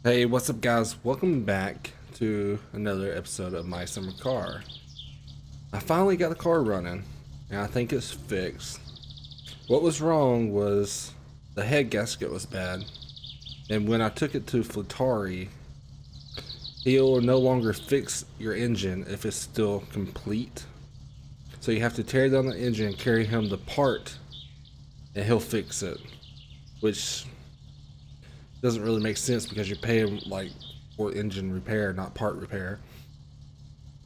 Hey, what's up, guys? Welcome back to another episode of My Summer Car. I finally got the car running, and I think it's fixed. What was wrong was the head gasket was bad, and when I took it to Flatari, he'll no longer fix your engine if it's still complete. So you have to tear down the engine and carry him the part, and he'll fix it, which doesn't really make sense because you're paying like for engine repair, not part repair.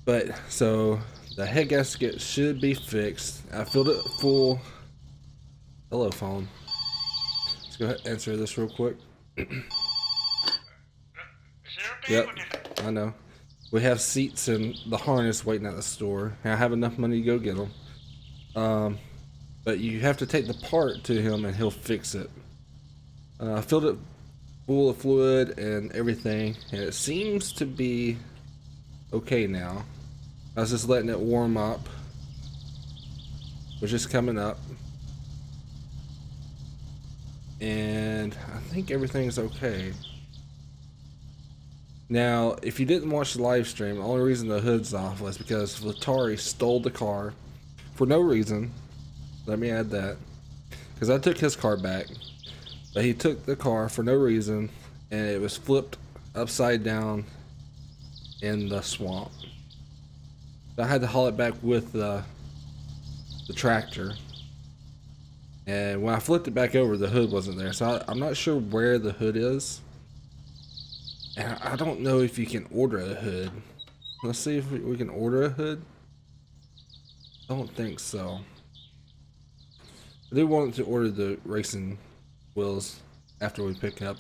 But so the head gasket should be fixed. I filled it full. Hello, phone. Let's go ahead and answer this real quick. Yep, I know. We have seats and the harness waiting at the store. I have enough money to go get them. But you have to take the part to him and he'll fix it. I filled it full of fluid and everything, and it seems to be okay now. I was just letting it warm up, which is coming up, and I think everything's okay. Now, if you didn't watch the live stream, the only reason the hood's off was because Latari stole the car for no reason. Let me add that, because I took his car back, but he took the car for no reason, and it was flipped upside down in the swamp. I had to haul it back with the tractor, and when I flipped it back over, the hood wasn't there. So I'm not sure where the hood is, and I don't know if you can order a hood. Let's see if we can order a hood. I don't think so. I do want to order the racing wheels after we pick up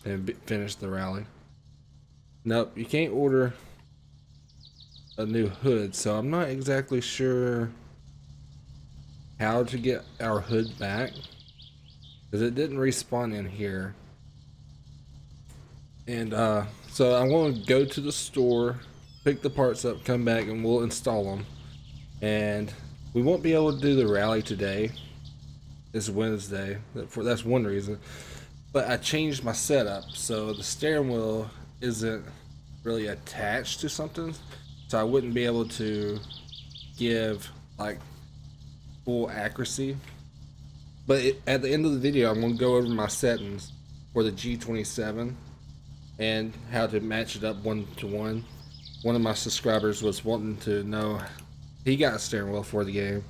and finish the rally. Nope, you can't order a new hood, so I'm not exactly sure how to get our hood back, because it didn't respawn in here. And so I'm going to go to the store, pick the parts up, come back, and we'll install them. And we won't be able to do the rally today. It's Wednesday. That's one reason. But I changed my setup, so the steering wheel isn't really attached to something, so I wouldn't be able to give like full accuracy. But at the end of the video, I'm going to go over my settings for the G27 and how to match it up one to one. One of my subscribers was wanting to know, he got a steering wheel for the game.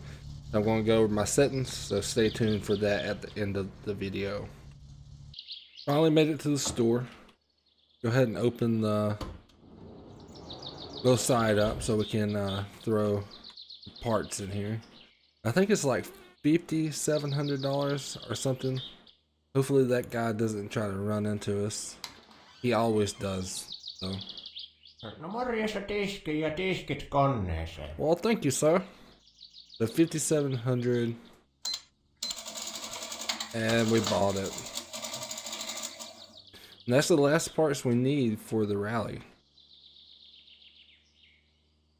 I'm going to go over my settings, so stay tuned for that at the end of the video. Finally made it to the store. Go ahead and open the side up so we can throw parts in here. I think it's like $5,700 or something. Hopefully that guy doesn't try to run into us. He always does, so. No morjesta tiski ja tiskit koneeseen. Well, thank you, sir. The 5,700, and we bought it. And that's the last parts we need for the rally.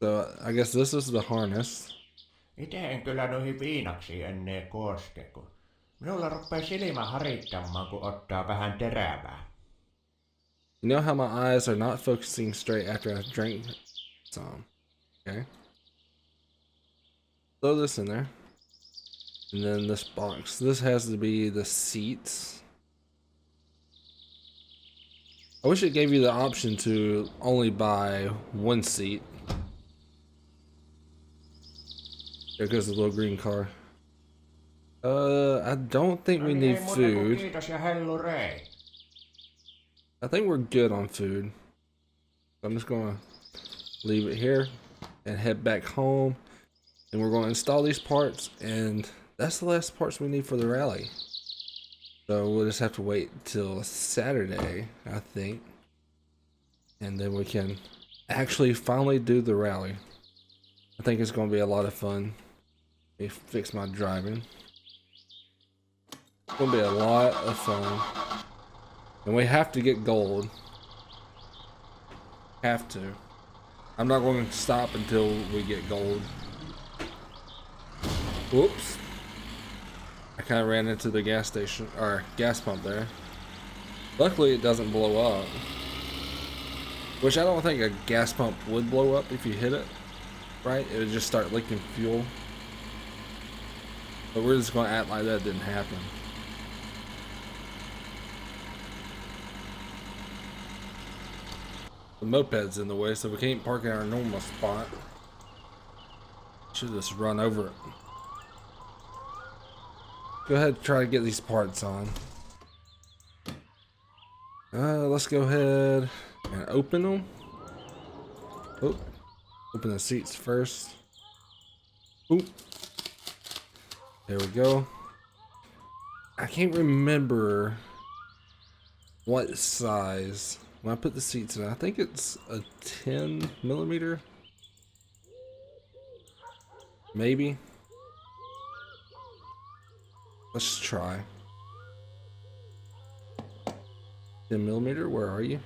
So I guess this is the harness. Itse en kyllä noihin viinaksiin ennen koske, kun minulla ruppee silmä harittamaan, kun ottaa vähän terävää. You know how my eyes are not focusing straight after I drink some. Okay. Throw this in there. And then this box. This has to be the seats. I wish it gave you the option to only buy one seat. There goes the little green car. I don't think we need food. Kiitos ja hellurei. I think we're good on food. So I'm just gonna leave it here and head back home. And we're gonna install these parts, and that's the last parts we need for the rally. So we'll just have to wait till Saturday, I think. And then we can actually finally do the rally. I think it's gonna be a lot of fun. Let me fix my driving. It's gonna be a lot of fun. And we have to get gold. Have to. I'm not going to stop until we get gold. Whoops. I kind of ran into the gas station, or gas pump there. Luckily, it doesn't blow up. Which I don't think a gas pump would blow up if you hit it, right? It would just start leaking fuel. But we're just going to act like that didn't happen. The moped's in the way, so we can't park in our normal spot. Should just run over it. Go ahead and try to get these parts on. Let's go ahead and open them. Oh, open the seats first. Oop. There we go. I can't remember what size. When I put the seats in, I think it's a 10 millimeter. Maybe. Let's try. 10 millimeter, where are you?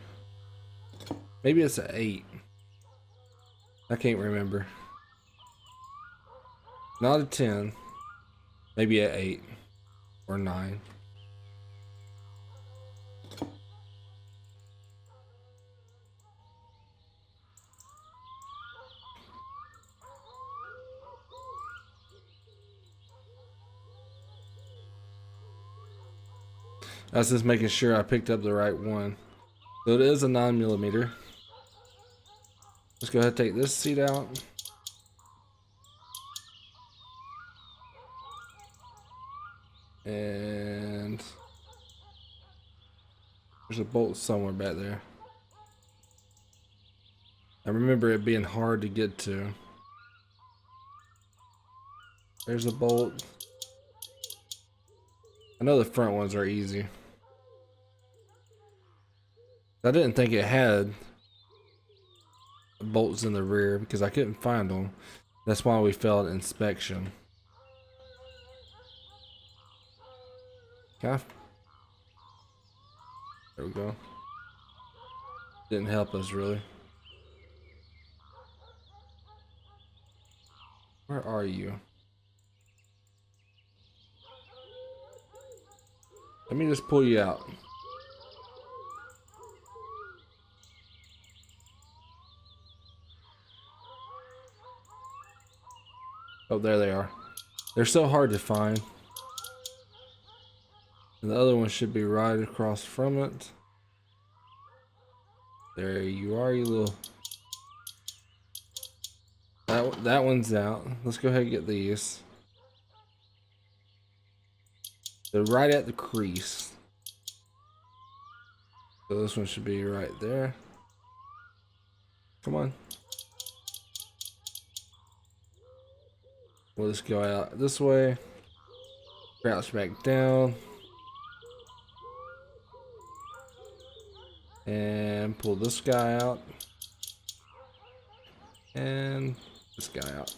Maybe it's an 8. I can't remember. Not a 10. Maybe an 8 or 9. I was just making sure I picked up the right one. So it is a 9 millimeter. Let's go ahead and take this seat out. And there's a bolt somewhere back there. I remember it being hard to get to. There's a bolt. I know the front ones are easy. I didn't think it had bolts in the rear because I couldn't find them. That's why we failed inspection. Okay. There we go. Didn't help us really. Where are you? Let me just pull you out. Oh, there they are. They're so hard to find. And the other one should be right across from it. There you are, you little... That one's out. Let's go ahead and get these. They're right at the crease. So this one should be right there. Come on. We'll just go out this way. Crouch back down. And pull this guy out. And this guy out.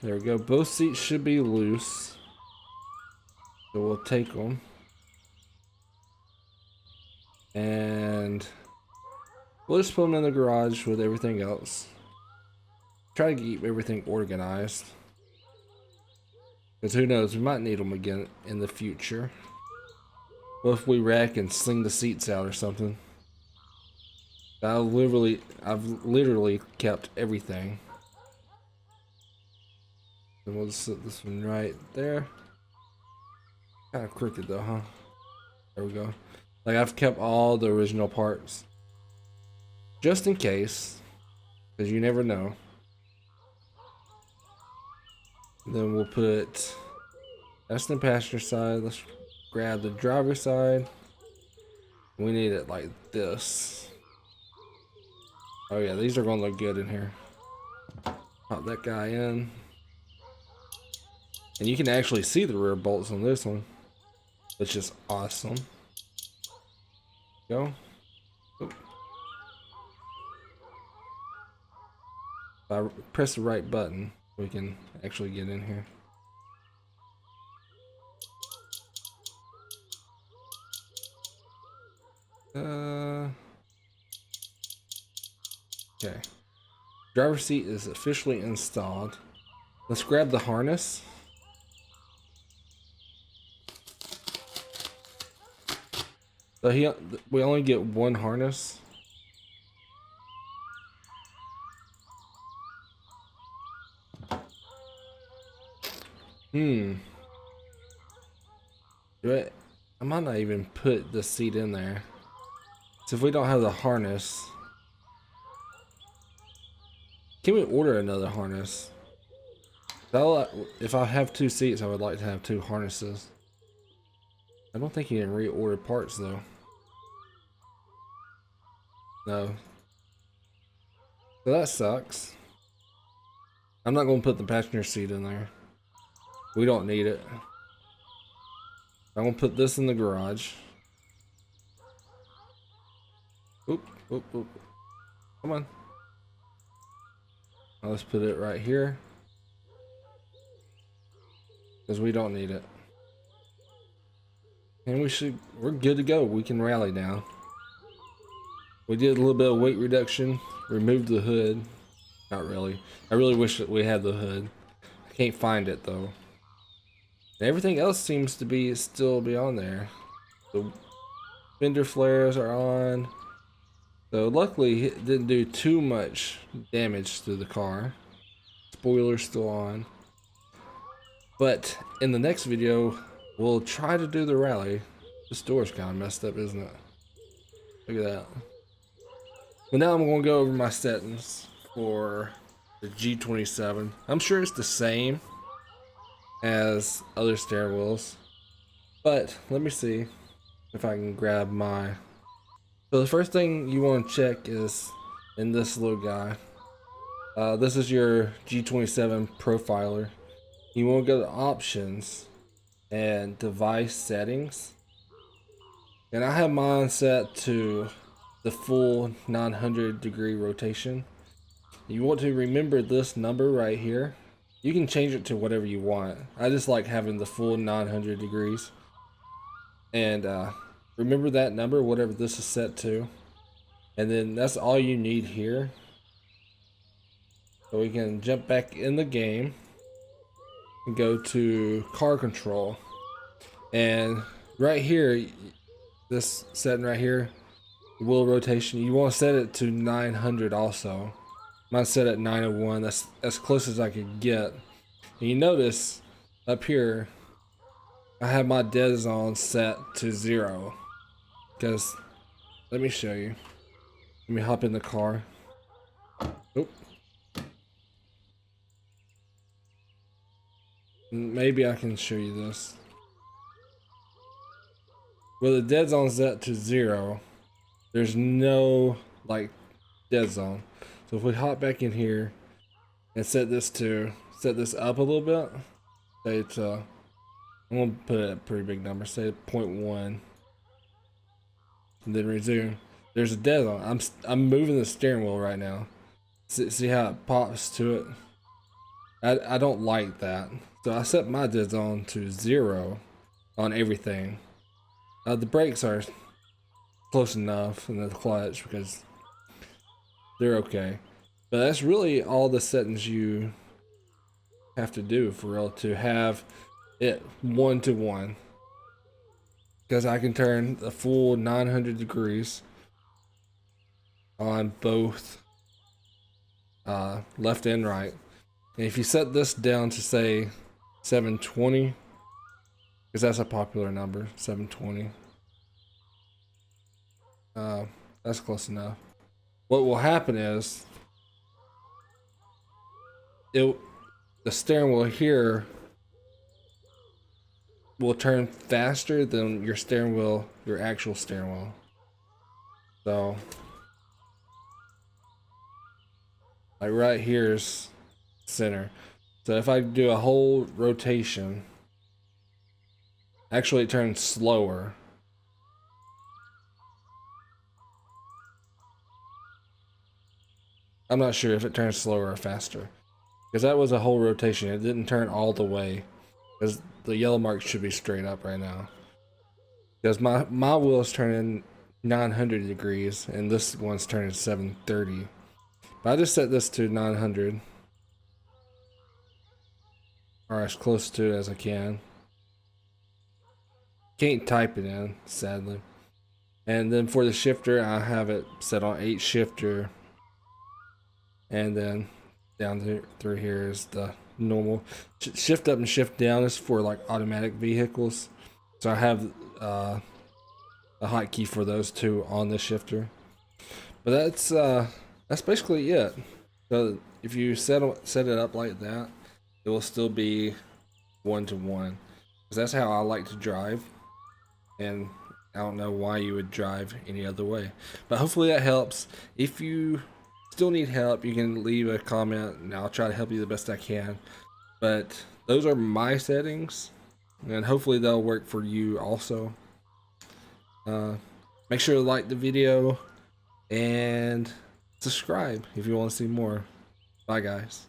There we go. Both seats should be loose. So we'll take them. And we'll just put them in the garage with everything else. Try to keep everything organized. Because who knows, we might need them again in the future. What if we wreck and sling the seats out or something? I've literally kept everything. And we'll just set this one right there. Kind of crooked though, huh? There we go. Like I've kept all the original parts. Just in case. Because you never know. Then we'll put that's the passenger side. Let's grab the driver's side. We need it like this. Oh yeah, these are gonna look good in here. Pop that guy in. And you can actually see the rear bolts on this one, which is awesome. Go. Oop. If I press the right button, we can actually get in here. Okay. Driver's seat is officially installed. Let's grab the harness. So we only get one harness. Hmm. I might not even put the seat in there. So if we don't have the harness, can we order another harness? If I have two seats, I would like to have two harnesses. I don't think you can reorder parts though. No. So that sucks. I'm not going to put the passenger seat in there. We don't need it. I'm going to put this in the garage. Oop, oop, oop. Come on. Now let's put it right here. Because we don't need it. And we're good to go. We can rally now. We did a little bit of weight reduction. Removed the hood. Not really. I really wish that we had the hood. I can't find it though. And everything else seems to be still be on there. The fender flares are on. So luckily it didn't do too much damage to the car. Spoiler's still on. But in the next video, we'll try to do the rally. This door's kind of messed up, isn't it? Look at that. But now I'm going to go over my settings for the G27. I'm sure it's the same as other steering wheels. But let me see if I can grab my... So the first thing you want to check is in this little guy. This is your G27 profiler. You want to go to options and device settings. And I have mine set to the full 900-degree rotation. You want to remember this number right here. You can change it to whatever you want. I just like having the full 900 degrees. And remember that number, whatever this is set to. And then that's all you need here. So we can jump back in the game and go to car control. And right here, this setting right here, wheel rotation, you want to set it to 900 also. Mine's set at 901. That's as close as I could get. And you notice up here, I have my dead zone set to 0. Because, let me show you. Let me hop in the car. Oop. Maybe I can show you this. With the dead zone set to 0, there's no like dead zone. So if we hop back in here and set this up a little bit, say it's I'm gonna put a pretty big number, say 0.1, and then resume. There's a dead zone. I'm moving the steering wheel right now. See how it pops to it? I don't like that. So I set my dead zone to 0 on everything. The brakes are close enough in the clutch because they're okay. But that's really all the settings you have to do for real to have it 1-to-1. Because I can turn the full 900 degrees on both left and right. And if you set this down to say 720, because that's a popular number, 720. That's close enough. What will happen is the steering wheel here will turn faster than your steering wheel, your actual steering wheel. So like right here's center. So if I do a whole rotation, actually it turns slower. I'm not sure if it turns slower or faster. Because that was a whole rotation. It didn't turn all the way. Because the yellow mark should be straight up right now. Because my wheel is turning 900 degrees and this one's turning 730. But I just set this to 900. Or as close to it as I can. Can't type it in, sadly. And then for the shifter, I have it set on 8 shifter. And then down through here is the normal. Shift up and shift down is for like automatic vehicles. So I have a hotkey for those two on the shifter. But that's basically it. So if you set it up like that, it will still be 1-to-1. Because that's how I like to drive. And I don't know why you would drive any other way. But hopefully that helps. If you still need help, you can leave a comment and I'll try to help you the best I can. But those are my settings, and hopefully they'll work for you also. Make sure to like the video and subscribe if you want to see more. Bye guys.